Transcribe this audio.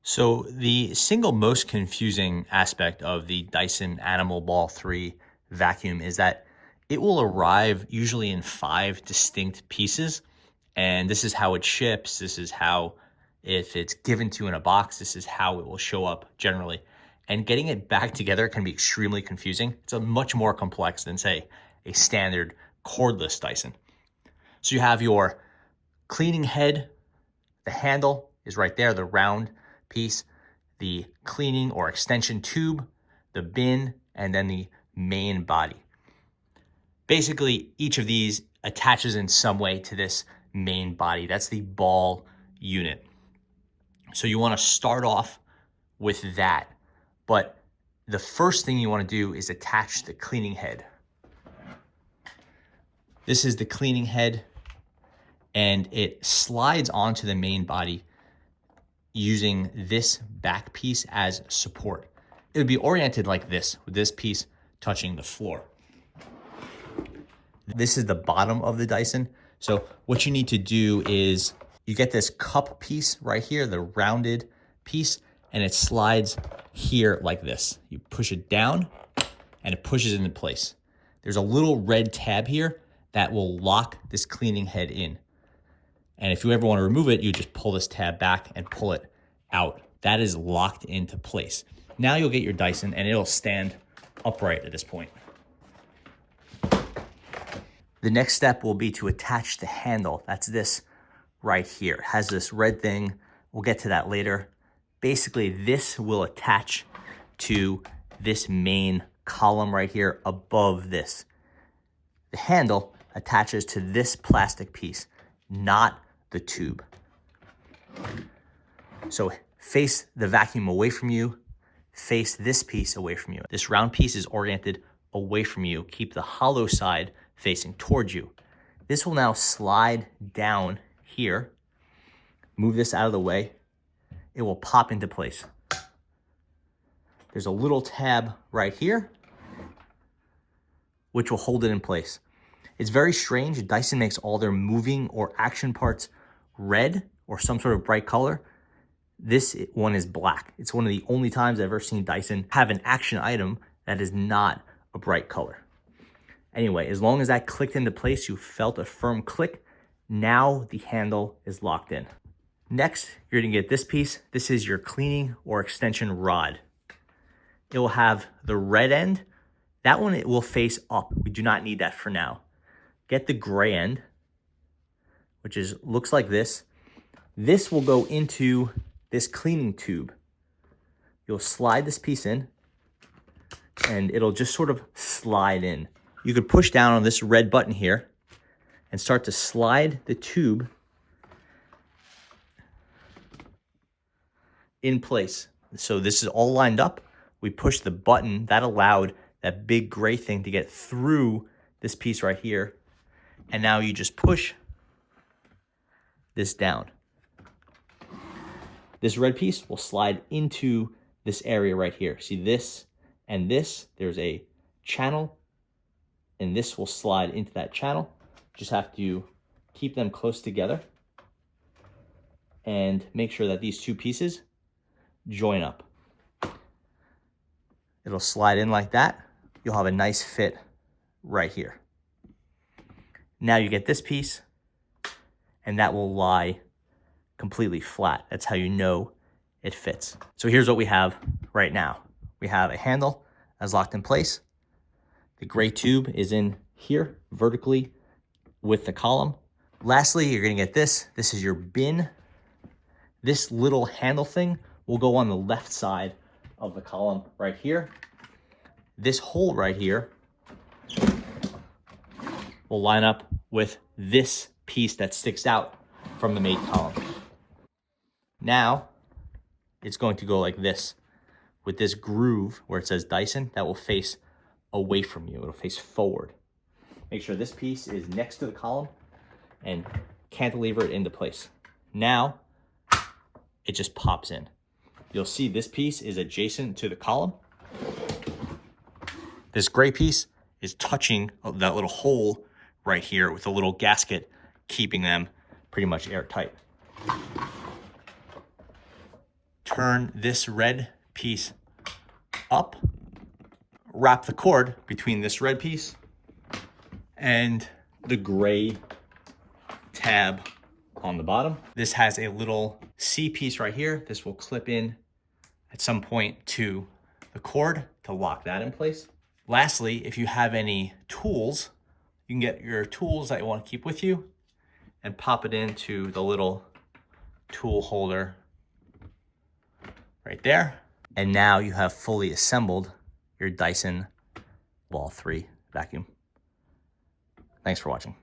So the single most confusing aspect of the Dyson Animal Ball 3 vacuum is that it will arrive usually in 5 distinct pieces. And this is how it ships. This is how, if it's given to you in a box, this is how it will show up generally. And getting it back together can be extremely confusing. It's a much more complex than, say, a standard cordless Dyson. So you have your cleaning head. The handle is right there, the round piece, the cleaning or extension tube, the bin, and then the main body. Basically, each of these attaches in some way to this main body. That's the ball unit. So you want to start off with that. But the first thing you want to do is attach the cleaning head. This is the cleaning head, and it slides onto the main body using this back piece as support. It would be oriented like this, with this piece touching the floor. This is the bottom of the Dyson. So what you need to do is you get this cup piece right here, the rounded piece, and it slides here like this. You push it down and it pushes into place. There's a little red tab here that will lock this cleaning head in. And if you ever want to remove it, you just pull this tab back and pull it out. That is locked into place. Now you'll get your Dyson and it'll stand upright at this point. The next step will be to attach the handle. That's this right here. It has this red thing. We'll get to that later. Basically, this will attach to this main column right here above this. The handle attaches to this plastic piece, not the tube. So face the vacuum away from you, face this piece away from you. This round piece is oriented away from you. Keep the hollow side facing towards you. This will now slide down here. Move this out of the way. It will pop into place. There's a little tab right here, which will hold it in place. It's very strange. Dyson makes all their moving or action parts red or some sort of bright color. This one is black. It's one of the only times I've ever seen Dyson have an action item that is not a bright color. Anyway, as long as that clicked into place, you felt a firm click. Now the handle is locked in. Next, you're gonna get this piece. This is your cleaning or extension rod. It will have the red end. That one, it will face up. We do not need that for now. Get the gray end, which looks like this. This will go into this cleaning tube. You'll slide this piece in and it'll just sort of slide in. You could push down on this red button here and start to slide the tube in place. So this is all lined up. We push the button that allowed that big gray thing to get through this piece right here. And now you just push this down. This red piece will slide into this area right here. See this and this, there's a channel, and this will slide into that channel. Just have to keep them close together and make sure that these two pieces join up. It'll slide in like that. You'll have a nice fit right here. Now you get this piece, and that will lie completely flat. That's how you know it fits. So here's what we have right now. We have a handle that's locked in place. The gray tube is in here vertically with the column. Lastly, you're gonna get this. This is your bin. This little handle thing will go on the left side of the column right here. This hole right here will line up with this piece that sticks out from the main column. Now, it's going to go like this with this groove where it says Dyson that will face away from you. It'll face forward. Make sure this piece is next to the column and cantilever it into place. Now, it just pops in. You'll see this piece is adjacent to the column. This gray piece is touching that little hole right here with a little gasket, keeping them pretty much airtight. turn this red piece up, wrap the cord between this red piece and the gray tab on the bottom. This has a little C piece right here. This will clip in at some point to the cord to lock that in place. Lastly, if you have any tools, you can get your tools that you want to keep with you and pop it into the little tool holder right there. And now you have fully assembled your Dyson Ball 3 vacuum. Thanks for watching.